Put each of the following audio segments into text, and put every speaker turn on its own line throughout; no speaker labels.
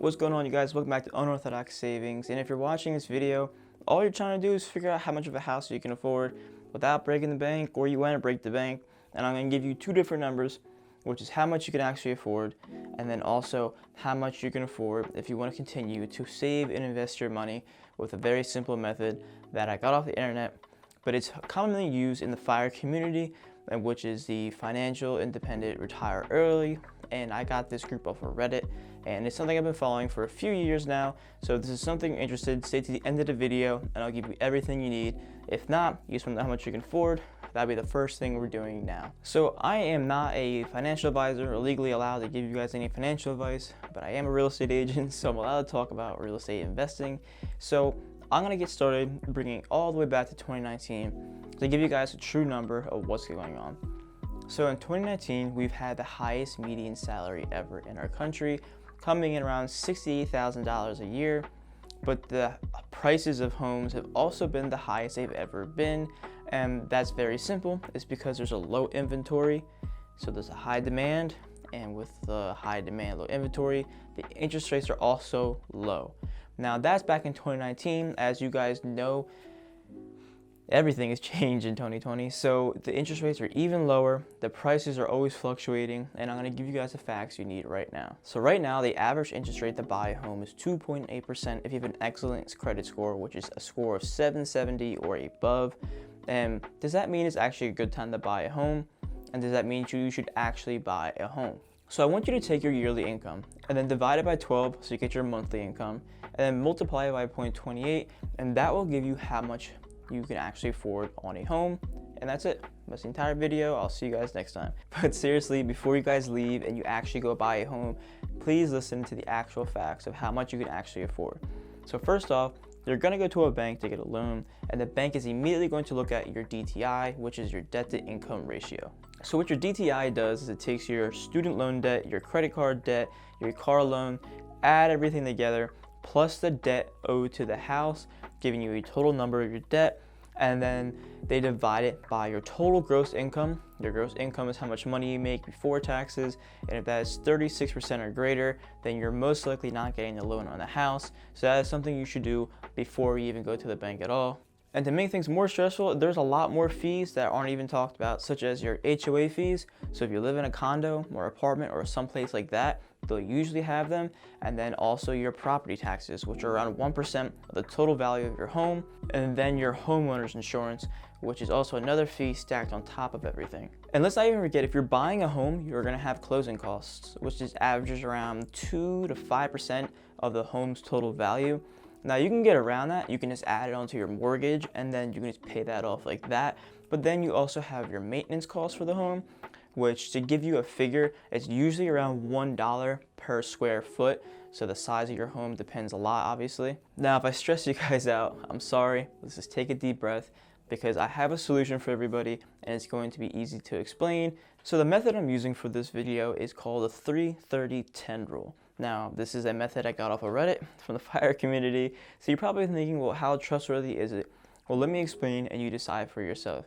What's going on, you guys? Welcome back to Unorthodox Savings. And if you're watching this video, all you're trying to do is figure out how much of a house you can afford without breaking the bank, or you want to break the bank. And I'm going to give you two different numbers, which is how much you can actually afford, and then also how much you can afford if you want to continue to save and invest your money with a very simple method that I got off the internet, but it's commonly used in the FIRE community, and which is the Financial Independent Retire Early. And I got this group off of Reddit, and it's something I've been following for a few years now. So if this is something you're interested in, stay to the end of the video and I'll give you everything you need. If not, you just want to know how much you can afford, that'll be the first thing we're doing now. So I am not a financial advisor or legally allowed to give you guys any financial advice, but I am a real estate agent, so I'm allowed to talk about real estate investing. So I'm gonna get started bringing it all the way back to 2019 to give you guys a true number of what's going on. So in 2019, we've had the highest median salary ever in our country, coming in around $68,000 a year, but the prices of homes have also been the highest they've ever been, and that's very simple. It's because there's a low inventory, so there's a high demand, and with the high demand, low inventory, the interest rates are also low. Now that's back in 2019. As you guys know, everything has changed in 2020, so the interest rates are even lower, the prices are always fluctuating, and I'm going to give you guys the facts you need right now. So right now, the average interest rate to buy a home is 2.8% if you have an excellent credit score, which is a score of 770 or above. And does that mean it's actually a good time to buy a home? And does that mean you should actually buy a home? So I want you to take your yearly income and then divide it by 12 so you get your monthly income, and then multiply it by 0.28, and that will give you how much you can actually afford on a home. And that's it. That's the entire video. I'll see you guys next time. But seriously, before you guys leave and you actually go buy a home, please listen to the actual facts of how much you can actually afford. So first off, you're going to go to a bank to get a loan, and the bank is immediately going to look at your DTI, which is your debt to income ratio. So what your DTI does is it takes your student loan debt, your credit card debt, your car loan, add everything together, plus the debt owed to the house, giving you a total number of your debt, and then they divide it by your total gross income. Your gross income is how much money you make before taxes, and if that is 36% or greater, then you're most likely not getting a loan on the house. So that is something you should do before you even go to the bank at all. And to make things more stressful, there's a lot more fees that aren't even talked about, such as your HOA fees. So if you live in a condo or apartment or someplace like that, they'll usually have them. And then also your property taxes, which are around 1% of the total value of your home. And then your homeowner's insurance, which is also another fee stacked on top of everything. And let's not even forget, if you're buying a home, you're gonna have closing costs, which is averages around 2 to 5% of the home's total value. Now you can get around that. You can just add it onto your mortgage, and then you can just pay that off like that. But then you also have your maintenance costs for the home, which, to give you a figure, it's usually around $1 per square foot. So the size of your home depends a lot, obviously. Now, if I stress you guys out, I'm sorry. Let's just take a deep breath, because I have a solution for everybody, and it's going to be easy to explain. So the method I'm using for this video is called the 3-30-10 rule. Now, this is a method I got off of Reddit from the FIRE community. So you're probably thinking, well, how trustworthy is it? Well, let me explain and you decide for yourself.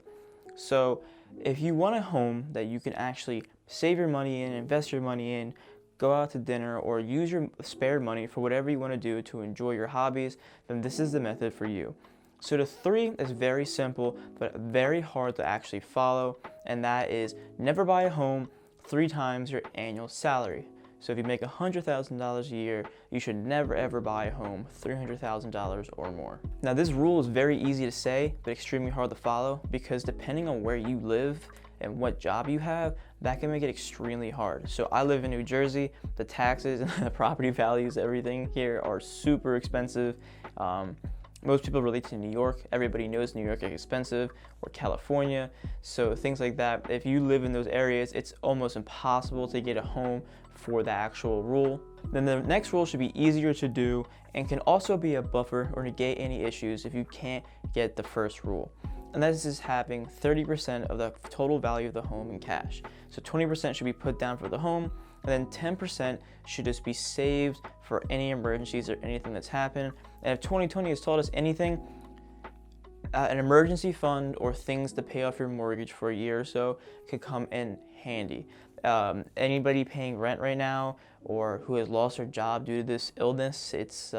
So if you want a home that you can actually save your money in, invest your money in, go out to dinner, or use your spare money for whatever you want to do to enjoy your hobbies, then this is the method for you. So the 3 is very simple, but very hard to actually follow. And that is, never buy a home 3 times your annual salary. So if you make $100,000 a year, you should never ever buy a home $300,000 or more. Now this rule is very easy to say, but extremely hard to follow, because depending on where you live and what job you have, that can make it extremely hard. So I live in New Jersey. The taxes and the property values, everything here are super expensive. Most people relate to New York. Everybody knows New York is expensive, or California. So things like that, if you live in those areas, it's almost impossible to get a home for the actual rule. Then the next rule should be easier to do and can also be a buffer or negate any issues if you can't get the first rule. And that is having 30% of the total value of the home in cash. So 20% should be put down for the home, and then 10% should just be saved for any emergencies or anything that's happened. And if 2020 has taught us anything, an emergency fund or things to pay off your mortgage for a year or so could come in handy. Anybody paying rent right now or who has lost their job due to this illness. It's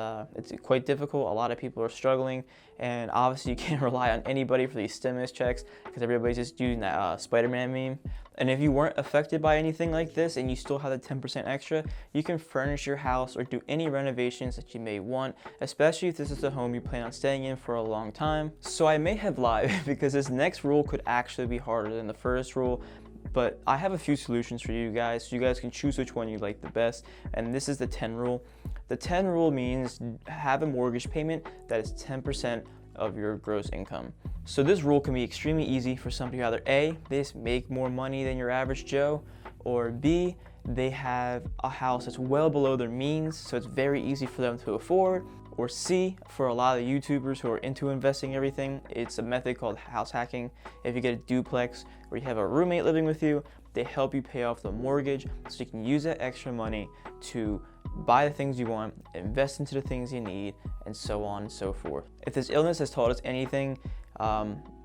quite difficult. A lot of people are struggling, and obviously you can't rely on anybody for these stimulus checks because everybody's just using that Spider-Man meme. And if you weren't affected by anything like this and you still have the 10% extra, you can furnish your house or do any renovations that you may want, especially if this is a home you plan on staying in for a long time. So I may have lied because this next rule could actually be harder than the first rule, but I have a few solutions for you guys, so you guys can choose which one you like the best. And this is the 10 rule. The 10 rule means have a mortgage payment that is 10% of your gross income. So this rule can be extremely easy for somebody who either A, they just make more money than your average Joe, or B, they have a house that's well below their means, so it's very easy for them to afford. Or C, for a lot of YouTubers who are into investing in everything, it's a method called house hacking. If you get a duplex or you have a roommate living with you, they help you pay off the mortgage so you can use that extra money to buy the things you want, invest into the things you need, and so on and so forth. If this illness has taught us anything,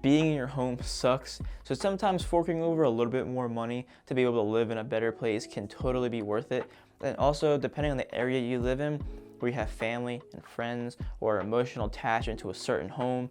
being in your home sucks. So sometimes forking over a little bit more money to be able to live in a better place can totally be worth it. And also, depending on the area you live in, where you have family and friends or emotional attachment to a certain home,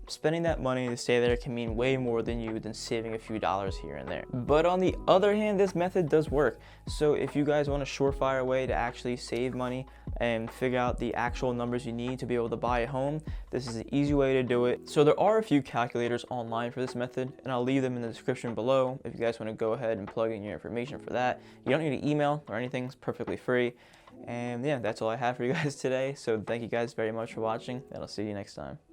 spending that money to stay there can mean way more than saving a few dollars here and there. But on the other hand, this method does work. So if you guys want a surefire way to actually save money and figure out the actual numbers you need to be able to buy a home, this is an easy way to do it. So there are a few calculators online for this method, and I'll leave them in the description below if you guys want to go ahead and plug in your information for that. You don't need an email or anything, it's perfectly free. And yeah, that's all I have for you guys today. So thank you guys very much for watching, and I'll see you next time.